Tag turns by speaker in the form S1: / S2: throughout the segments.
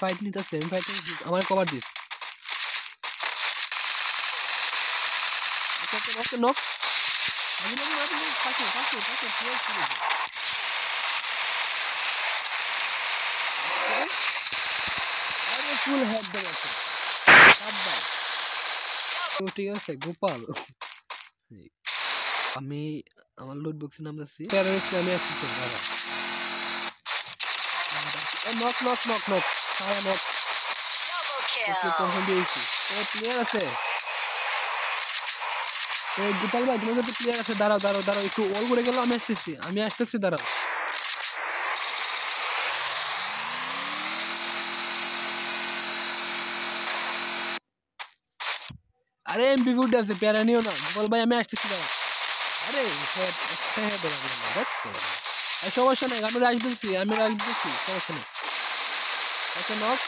S1: Fight নিতেছে, আমি fight নিতেছি, আমার কভার দিস। Okay knock. আমি পাশে ফুল হেড দেওয়া ঠিক আছে গোপাল। আমি আমার লুট বক্সে নাম যাচ্ছি, আমি আসছি দাদা। নক নক নক নক সারা নক দিয়েছি। প্লেয়ার আছে গোপাল ভাই, তোমার কাছে প্লেয়ার আছে, দাঁড়াও দাঁড়াও দাঁড়াও, একটু অল করে গেল, আমি আসতেছি দাঁড়াও। আরে এমপি ফুড আছে, প্যারা নিও না গোপাল ভাই, আমি আসতেছি দাঁড়াও। আরে সমস্যা নেই, আমি রাজ দিচ্ছি সমস্যা নেই। ওকে নক।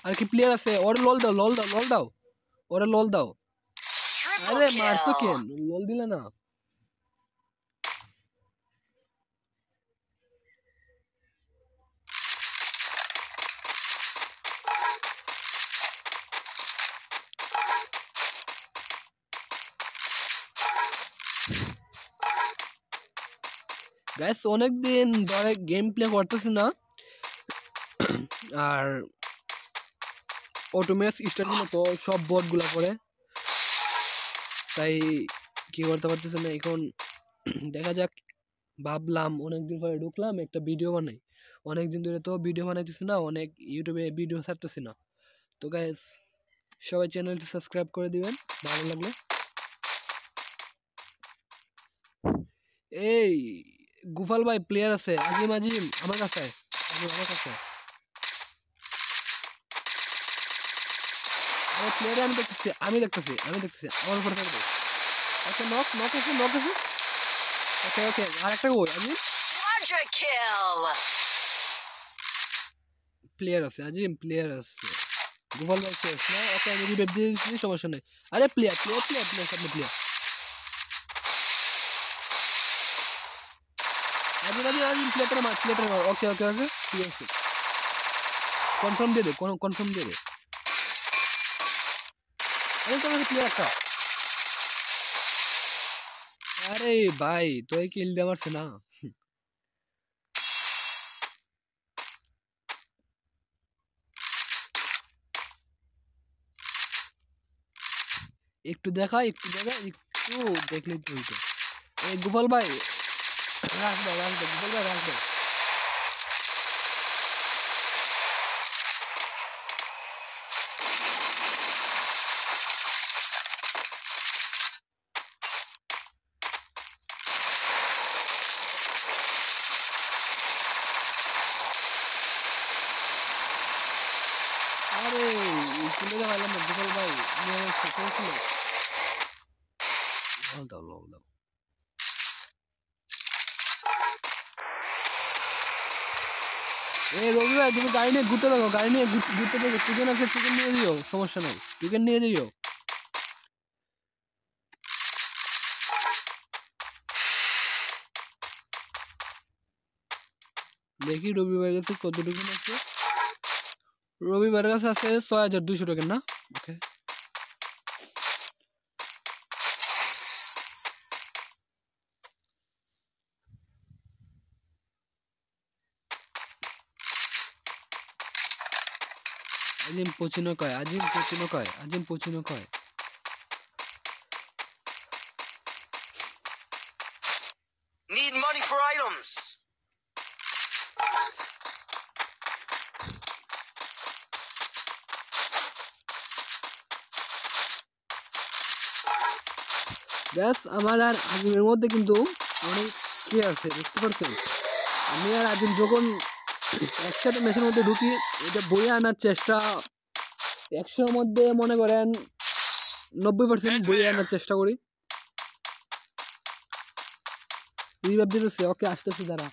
S1: আর কি প্লেয়ার আছে, ওর লল দাও ওরে লল দাও। আরে মারছো কেন, লল দিলে না। গাইস অনেকদিন ধরে গেম প্লে করতেছি না, আর অটোমেস স্টার্ট গুলো তো সব বোর্ড গুলা পড়ে, তাই কি করতে পারতেছে না এখন। দেখা যাক, ভাবলাম অনেকদিন পরে ঢুকলাম, একটা ভিডিও বানাই। অনেকদিন ধরে তো ভিডিও বানাইতেছি না, অনেক ইউটিউবে ভিডিও ছাড়তেছি না। তো গাইস সবাই চ্যানেলটি সাবস্ক্রাইব করে দিবেন ভালো লাগলে। এই গুফাল ভাই প্লেয়ার আছে, আজিম আমার কাছে, প্লেয়ার আমি দেখতেছি আমার উপরে থাকবে। ওকে নক আছে। ওকে আর একটা গোল, আমি প্লেয়ার আছে, প্লেয়ার আছে, গুফাল ভাই শেষ না। ওকে আমি রিভাইভ দিয়ে দিচ্ছি, সমস্যা নেই। আরে প্লেয়ার সামনে প্লেয়ার। প্লেয়ারটা মার। ওকে ঠিক আছে, কনফার্ম দিয়ে দে। আরে তোমার প্লেয়ার একটা। আরে ভাই তুই কিল দিয়ে মারছে না। একটু দেখলেই তো হইতো। এই গোপাল ভাই রাখ দাও গোপাল ভাই রাখ দাও। আরে কিলে ভাইলাম না গোপাল ভাই, লল দাও। রবি ভাই তুমি গাড়ি নিয়ে ঘুরতে থাকো, চিকেন আছে, চিকেন নিয়ে দিও, সমস্যা নাই, চিকেন নিয়ে দিও। দেখি রবিবার কাছে কতটুকু আছে। রবিবার কাছে আছে 6200 টাকা না। ওকে আজিম পচিনো কয়।
S2: Need money for items.
S1: Gas আমার আর আজিমের মধ্যে কিন্তু অনেক কি আছে বুঝতে পারছেন। আমি আর আজিম যখন একসাথে ম্যাচের মধ্যে ঢুকি, এটা বইয়ে আনার চেষ্টা 100 মধ্যে মনে করেন 90% বইয়ে আনার চেষ্টা করি। রিভাইভ দিতেছে, ওকে আসতেছি দাঁড়া।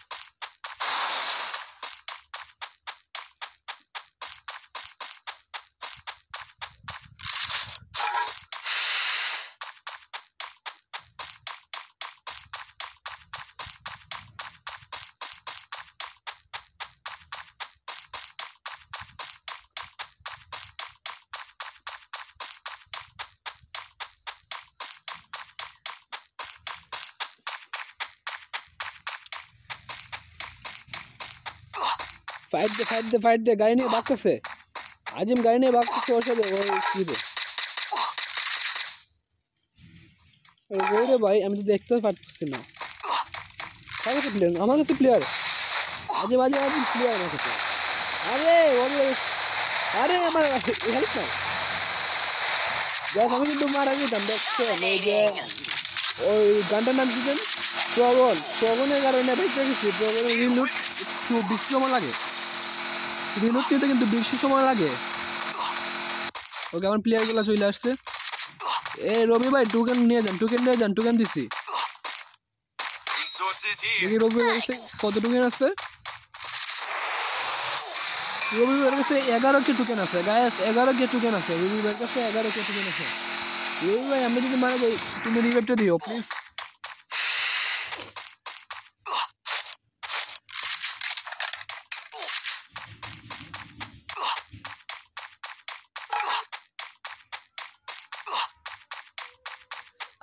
S1: ফাইট দে গাড়ি নিয়ে ভাগতেছে আজিম গাড়ি নিয়ে ভাগতেছে ওর সাথে ওই কি রে ওই রে ভাই আমি তো দেখতে পারতেছি না কার কাছে প্লেয়ার আমার কাছে প্লেয়ার আজিম প্লেয়ার আমার কাছে আরে আমার হেল্প না আমি কিন্তু মারা যেতাম দেখছেন ওই যে ওই গানটার নাম কি জানি শ্রবণের কারণে বেঁচে গেছি শ্রবণের রিলুট একটু বেশি সময় লাগে রিলুট নিতে কিন্তু বেশি সময় লাগে ওকে আমার প্লেয়ারগুলো চলে আসছে এ রবি ভাই টোকেন নিয়ে যান টোকেন দিছি দেখি রবি ভাই কত টোকেন আছে রবি ভাইয়ের কাছে 11টি টোকেন আছে গাইস 11টি টোকেন আছে রবি ভাইয়ের কাছে 11টি টোকেন আছে রবি ভাই আমি যদি মারা যাই তুমি রিভাইভটা দিও প্লিজ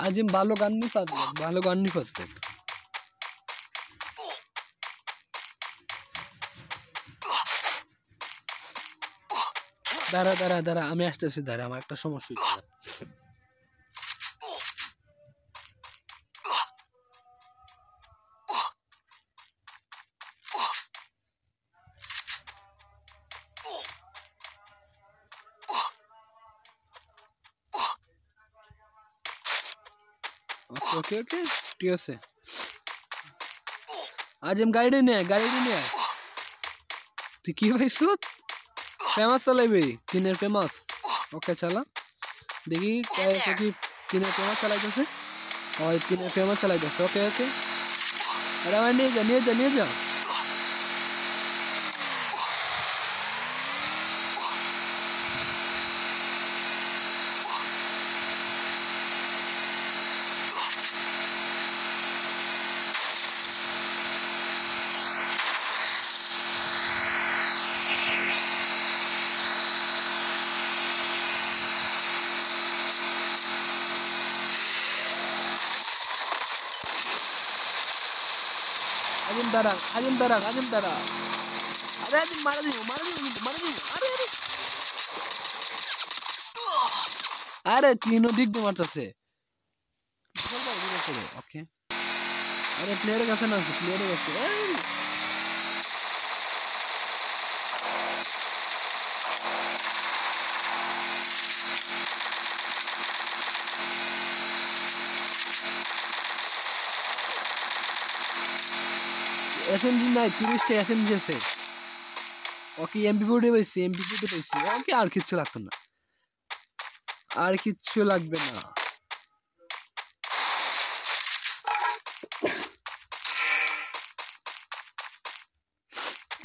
S1: আজিম ভালো গান নি ফার্স্ট দাঁড়া আমি আসতেছি দাঁড়া আমার একটা সমস্যা হচ্ছে ওকে ঠিক আছে আজিম গাড়ি নিয়ে তুই কি পাইছো ফেমাস চালাইবি তিনের ফেমাস ওকে চালা দেখি কি তিনের ফেমাস চালাইতেছে ওই তিনের ফেমাস চালাইতেছে ওকে আরে আমার নিয়ে যা আজিম দাঁড়া আরে আজিম মারা দিও আরে তিনও দিক দিয়ে মারতেছে ওকে আরে প্লেয়ারের কাছে না প্লেয়ারের কাছে এসএমজি নাই 30টা এসএমজি আছে ওকে এমপি40 পাইছি ওকে আর কিচ্ছু লাগতো না আর কিচ্ছু লাগবে না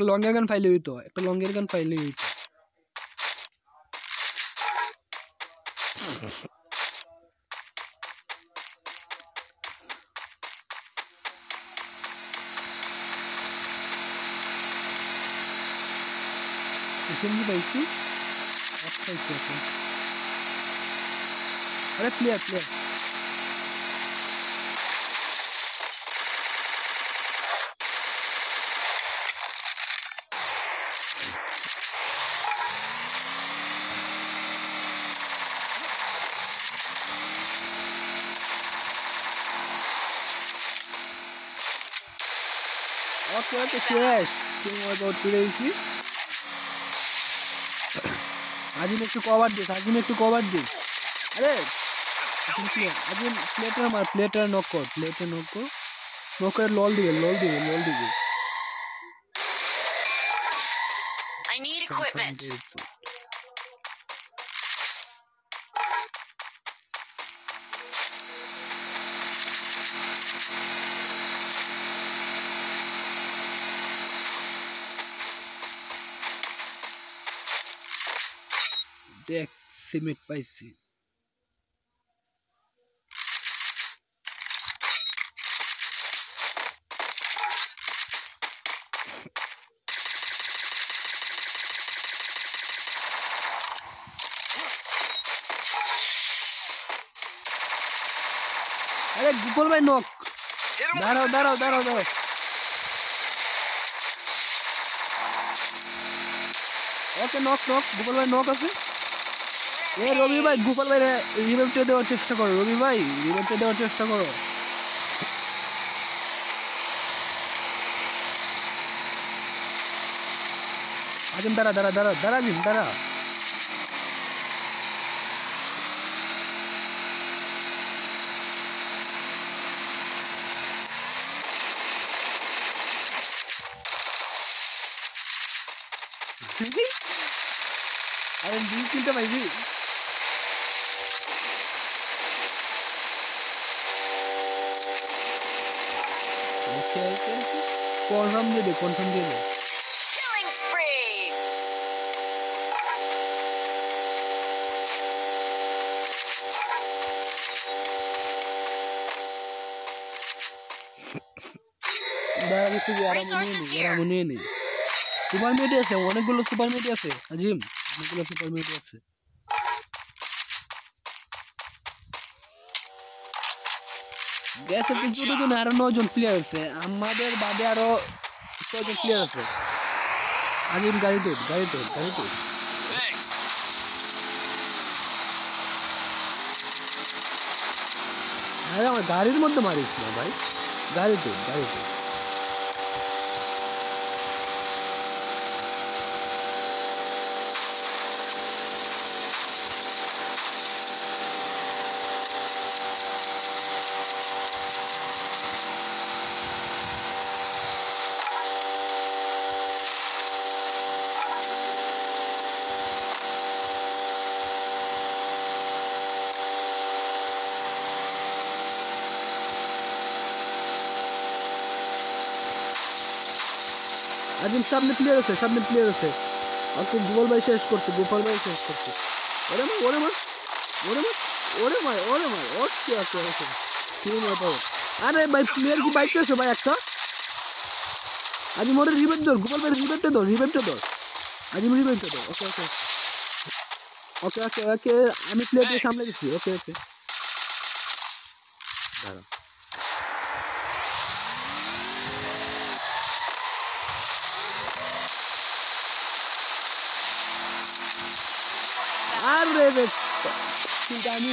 S1: লঙ্গের গান ফাইলে হইতো এসএমজি পাইছি আরে প্লেয়ার ওকে শেষ তুমি ওর তুলে দিছি আজিম একটু কভার দিস আরে আজিম প্লেটার নক করে লল দিবে
S3: I need equipment.
S1: দেখ সিমেন্ট পাইছি আরে গোপাল ভাই নক দাঁড়াও ওকে নক নক গোপাল ভাই নক আছে এ রবি ভাই গোপাল ভাই রিভাইভটা দেওয়ার চেষ্টা করো রবি ভাই রিভাইভটা দেওয়ার চেষ্টা করো আজিম দাঁড়া দাঁড়া দাঁড়া দাঁড়া আজিম দাঁড়া আরে দুই তিনটা পাইবি ওকে ওকে কনফার্ম দিয়ে দে
S3: Killing spree.
S1: দাঁড়া কিছু
S3: Resources here.
S1: মনে নেই সুপার মিডি আছে অনেকগুলো সুপার মিডি আছে আজিম অনেকগুলো সুপার মিডি আছে গ্যাসে কিন্তু দুজন আরো 9 জন প্লেয়ার আছে আমাদের বাদে আরো 6 জন প্লেয়ার আছে আজিম গাড়ি তো
S2: Thanks.
S1: আরে আমার গাড়ির মধ্যে মারিস না ভাই গাড়িতে আজিম সামনে প্লেয়ার আছে ওকে গোপাল ভাই শেষ করছে ওরে মা ওকে আরে ভাই প্লেয়ার কি বাইক আছে ভাই একটা আজিম ওরে রিভাইভ ধর গোপাল ভাই রিভাইভটা ধর আজিম রিভাইভটা ধর ওকে আমি প্লেয়ারকে সামনে দিচ্ছি ওকে দাঁড়া আরে রে চিন্তা আমি